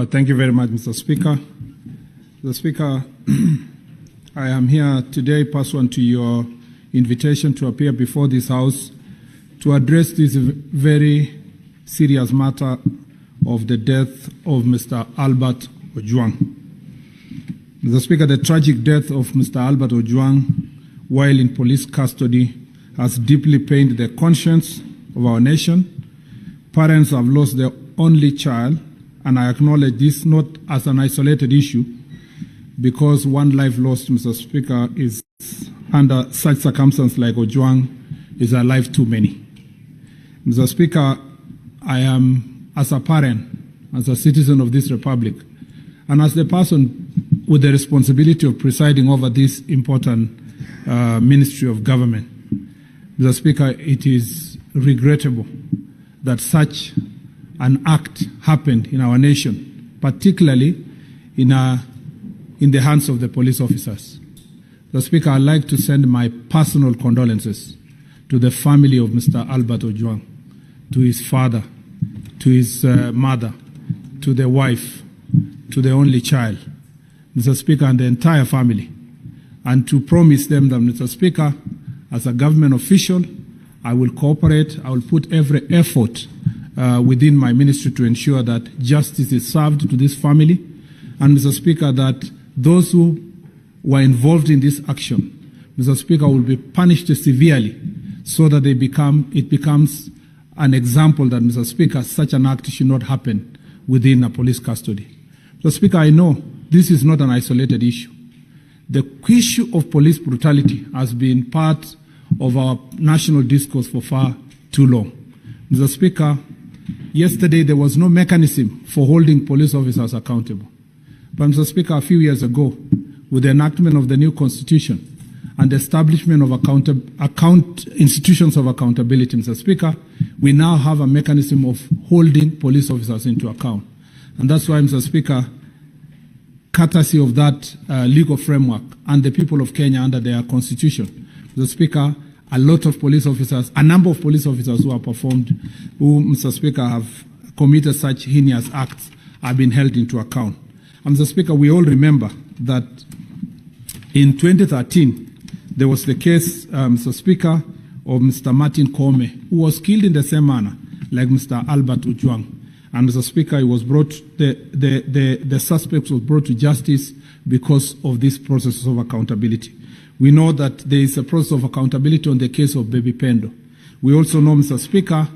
Thank you very much, Mr. Speaker. Mr. Speaker, I am here today pursuant to your invitation to appear before this House to address this very serious matter of the death of Mr. Albert Ojwang. Mr. Speaker, the tragic death of Mr. Albert Ojwang while in police custody has deeply pained the conscience of our nation. Parents have lost their only child, and I acknowledge this not as an isolated issue, because one life lost, Mr. Speaker, is under such circumstances like Ojwang is a life too many. Mr. Speaker, I am, as a parent, as a citizen of this republic, and as the person with the responsibility of presiding over this important ministry of government, Mr. Speaker, it is regrettable that such an act happened in our nation, particularly in the hands of the police officers. Mr. Speaker, I'd like to send my personal condolences to the family of Mr. Albert Ojwang, to his father, to his mother, to the wife, to the only child, Mr. Speaker, and the entire family, and to promise them that, Mr. Speaker, as a government official, I will cooperate, I will put every effort within my ministry to ensure that justice is served to this family, and, Mr. Speaker, that those who were involved in this action, Mr. Speaker, will be punished severely so that it becomes an example that, Mr. Speaker, such an act should not happen within a police custody. Mr. Speaker, I know this is not an isolated issue. The issue of police brutality has been part of our national discourse for far too long. Mr. Speaker, yesterday there was no mechanism for holding police officers accountable. But, Mr. Speaker, a few years ago, with the enactment of the new constitution and the establishment of institutions of accountability, Mr. Speaker, we now have a mechanism of holding police officers into account. And that's why, Mr. Speaker, courtesy of that legal framework and the people of Kenya under their constitution, Mr. Speaker, a number of police officers who have performed, who, Mr. Speaker, have committed such heinous acts have been held into account. And, Mr. Speaker, we all remember that in 2013, there was the case, Mr. Speaker, of Mr. Martin Koome, who was killed in the same manner like Mr. Albert Ojwang. And, Mr. Speaker, he was brought, the suspect was brought to justice because of this process of accountability. We know that there is a process of accountability on the case of Baby Pendo. We also know, Mr. Speaker,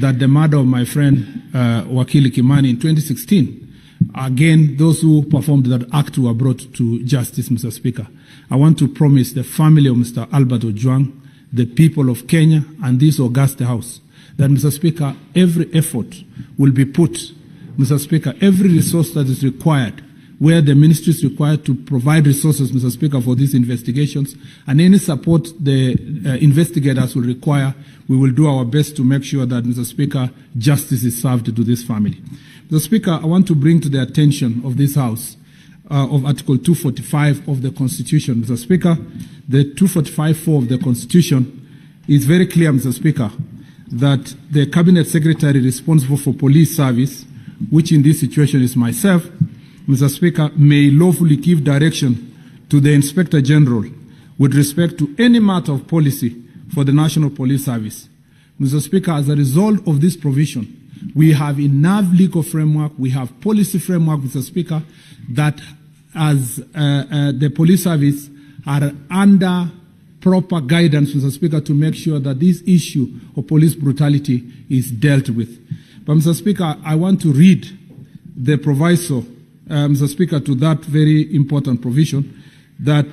that the murder of my friend Wakili Kimani in 2016, again, those who performed that act were brought to justice, Mr. Speaker. I want to promise the family of Mr. Albert Ojwang, the people of Kenya, and this august House, that, Mr. Speaker, every effort will be put, Mr. Speaker, every resource that is required, where the ministry is required to provide resources, Mr. Speaker, for these investigations, and any support the investigators will require, we will do our best to make sure that, Mr. Speaker, justice is served to this family. Mr. Speaker, I want to bring to the attention of this House of Article 245 of the Constitution. Mr. Speaker, the 245(4) of the Constitution is very clear, Mr. Speaker, that the Cabinet Secretary responsible for police service, which in this situation is myself, Mr. Speaker, may lawfully give direction to the Inspector General with respect to any matter of policy for the National Police Service. Mr. Speaker, as a result of this provision, we have enough legal framework, we have policy framework, Mr. Speaker, that as the police service are under proper guidance, Mr. Speaker, to make sure that this issue of police brutality is dealt with. But, Mr. Speaker, I want to read the proviso, Mr. Speaker, to that very important provision, that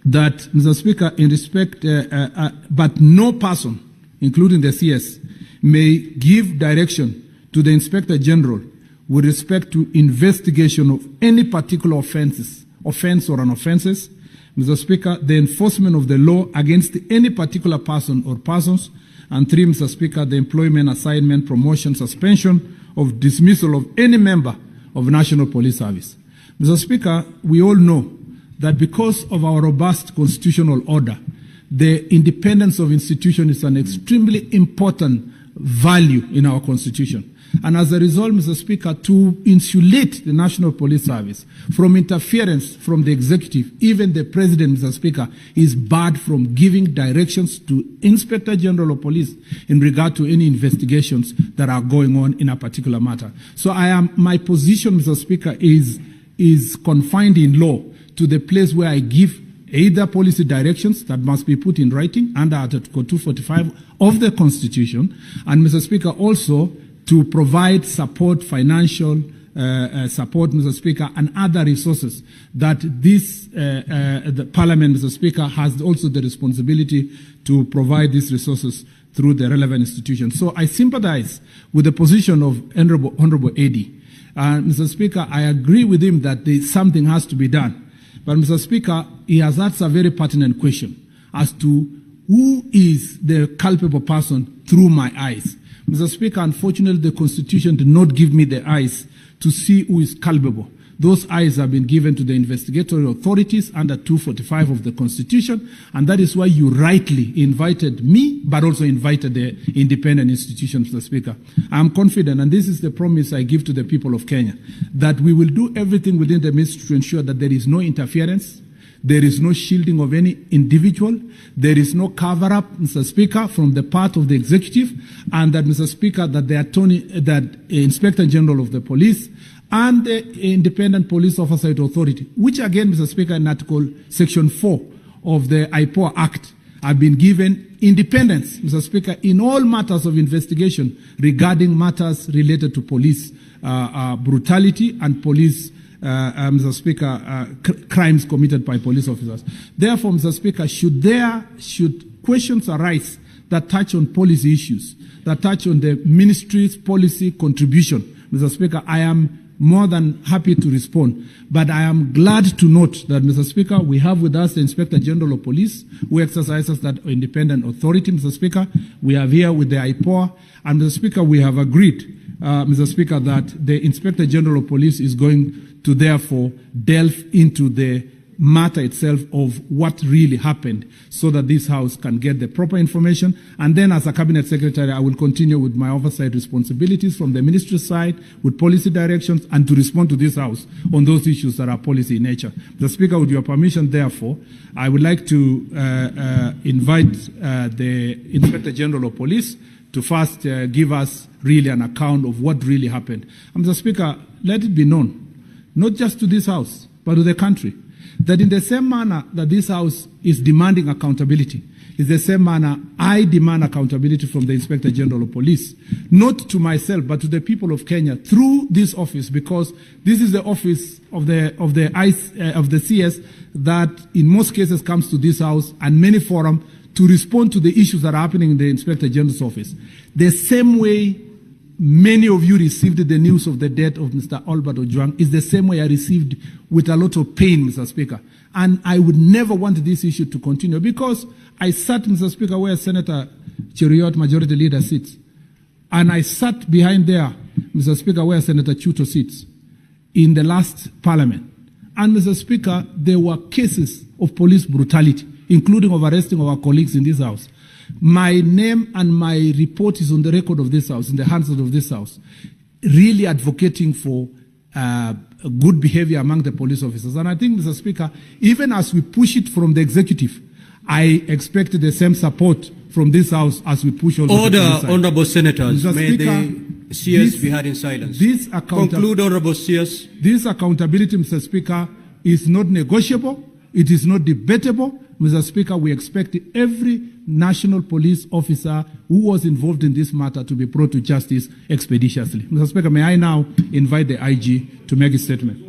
Mr. Speaker, in respect, but no person, including the CS, may give direction to the Inspector General with respect to investigation of any particular offense or an offences. Mr. Speaker, the enforcement of the law against any particular person or persons. And 3, Mr. Speaker, the employment, assignment, promotion, suspension, of dismissal of any member of National Police Service. Mr. Speaker, we all know that because of our robust constitutional order, the independence of institutions is an extremely important value in our Constitution. And as a result, Mr. Speaker, to insulate the National Police Service from interference from the executive, even the President, Mr. Speaker, is barred from giving directions to Inspector General of Police in regard to any investigations that are going on in a particular matter. So my position, Mr. Speaker, is confined in law to the place where I give either policy directions that must be put in writing under Article 245 of the Constitution, and, Mr. Speaker, also to provide support, financial support, Mr. Speaker, and other resources that the Parliament, Mr. Speaker, has also the responsibility to provide these resources through the relevant institutions. So I sympathize with the position of Honorable Eddie. Mr. Speaker, I agree with him that something has to be done. But, Mr. Speaker, he has asked a very pertinent question as to who is the culpable person through my eyes. Mr. Speaker, unfortunately, the Constitution did not give me the eyes to see who is culpable. Those eyes have been given to the investigatory authorities under 245 of the Constitution, and that is why you rightly invited me, but also invited the independent institutions, Mr. Speaker. I am confident, and this is the promise I give to the people of Kenya, that we will do everything within the ministry to ensure that there is no interference, there is no shielding of any individual, there is no cover-up, Mr. Speaker, from the part of the executive, and that, Mr. Speaker, that the Inspector General of the Police and the Independent Police Oversight Authority, which again, Mr. Speaker, in Article Section 4 of the IPOA Act, have been given independence, Mr. Speaker, in all matters of investigation regarding matters related to police brutality and police, Mr. Speaker, crimes committed by police officers. Therefore, Mr. Speaker, should questions arise that touch on policy issues, that touch on the ministry's policy contribution, Mr. Speaker, I am more than happy to respond. But I am glad to note that, Mr. Speaker, we have with us the Inspector General of Police, who exercises that independent authority, Mr. Speaker. We are here with the IPOA, and, Mr. Speaker, we have agreed, Mr. Speaker, that the Inspector General of Police is going to therefore delve into the matter itself of what really happened so that this House can get the proper information. And then as a Cabinet Secretary, I will continue with my oversight responsibilities from the ministry side with policy directions and to respond to this House on those issues that are policy in nature. Mr. Speaker, with your permission, therefore, I would like to invite the Inspector General of Police to first give us really an account of what really happened. And, Mr. Speaker, let it be known, not just to this House, but to the country, that in the same manner that this House is demanding accountability, is the same manner I demand accountability from the Inspector General of Police, not to myself, but to the people of Kenya through this office, because this is the office of the CS that in most cases comes to this House and many forums to respond to the issues that are happening in the Inspector General's office. The same way many of you received the news of the death of Mr. Albert Ojwang is the same way I received with a lot of pain, Mr. Speaker. And I would never want this issue to continue because I sat, Mr. Speaker, where Senator Cheruiyot, Majority Leader, sits. And I sat behind there, Mr. Speaker, where Senator Chuto sits in the last Parliament. And, Mr. Speaker, there were cases of police brutality, including of arresting our colleagues in this House. My name and my report is on the record of this House, in the hands of this House, really advocating for good behavior among the police officers. And I think, Mr. Speaker, even as we push it from the executive, I expect the same support from this House as we push also Order, the side. Honorable Senators. Mr. May Speaker, the CS be heard in silence. Conclude, Honorable CS. This accountability, Mr. Speaker, is not negotiable. It is not debatable. Mr. Speaker, we expect every national police officer who was involved in this matter to be brought to justice expeditiously. Mr. Speaker, may I now invite the IG to make a statement.